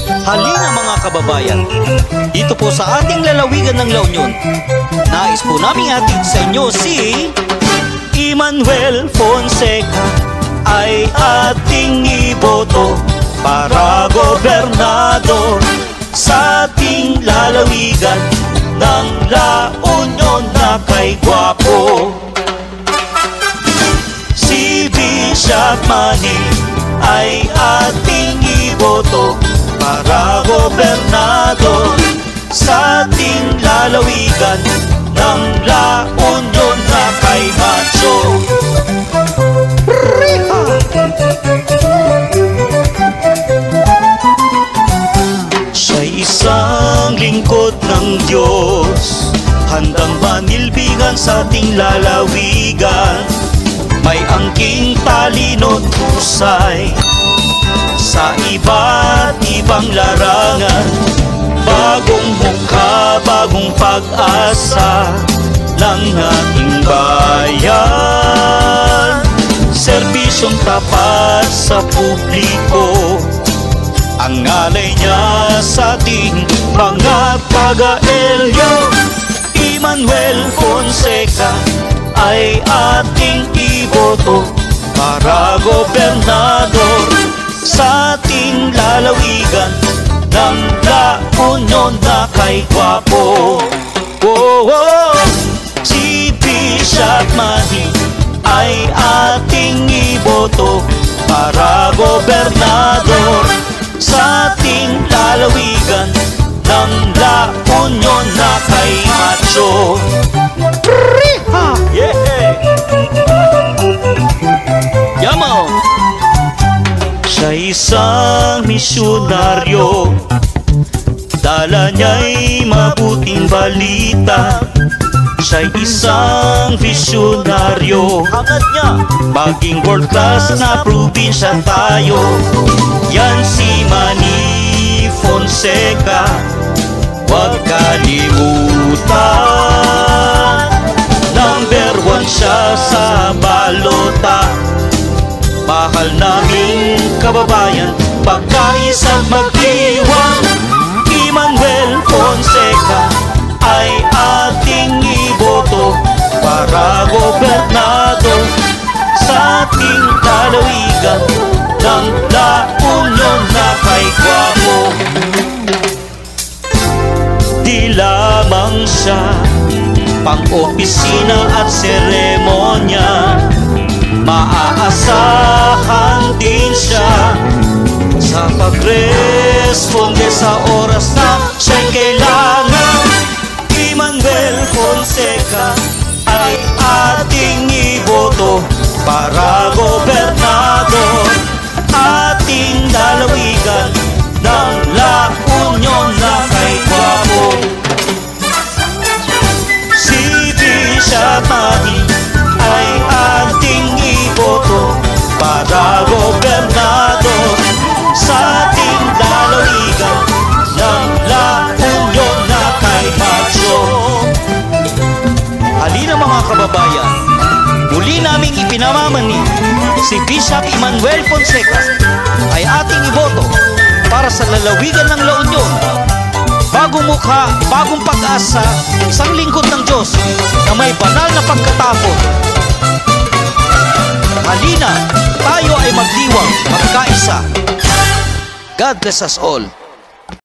Halina mga kababayan, dito po sa ating lalawigan ng La Union, nais po namin hatid sa inyo si Emmanuel Fonseca. Ay ating iboto para gobernador sa ating lalawigan ng La Union na kay gwapo. Si Bishop Manny ay ating iboto para gobernador sa ating lalawigan ng La Union na kay Macho. Siya'y isang lingkod ng Diyos, handang manilbigan sa ating lalawigan. May angking talino't husay sa iba't ibang larangan. Bagong mukha, bagong pag-asa ng ating bayan. Serbisyong tapat sa publiko, ang alay niya sa ating mga taga-Elyo. Emmanuel Fonseca ay ating iboto para gobernador sa ating lalawigan ng La Union na kay gwapo. Si Bishop Manny ay ating iboto para gobernador sa ating lalawigan ng La Union na kay Macho. Yamo! Siya'y isang misyonaryo, dala niya'y mabuting balita. Siya'y isang visyonaryo, hangad niya maging world class na probinsya tayo. Yan si Manny Fonseca, huwag kalimutan. Number 1 siya sa balota. Mahal naming kababayan, pagkaisang magdiwang. Emmanuel Fonseca ay ating iboto para gobernador sa ating lalawigan ng La Union na kay gwapo. Di lamang siya pang-opisina at seremonya, maaasahan din siya sa pag-responde sa oras na siya'y kailangan. Emmanuel Fonseca ay ating iboto para gobernador ating lalawigan ng La Union na kay gwapo. Si Bishop Manny ay ating iboto para gobernador sa ating lalawigan ng La Union na kay Macho. Halina mga kababayan, muli naming ipinamamani si Bishop Emmanuel Fonseca ay ating iboto para sa lalawigan ng La Union. Bagong mukha, bagong pag-asa, isang lingkod ng Diyos na may banal na pagkatapon. Halina, tayo ay magdiwang, magkaisa. God bless us all.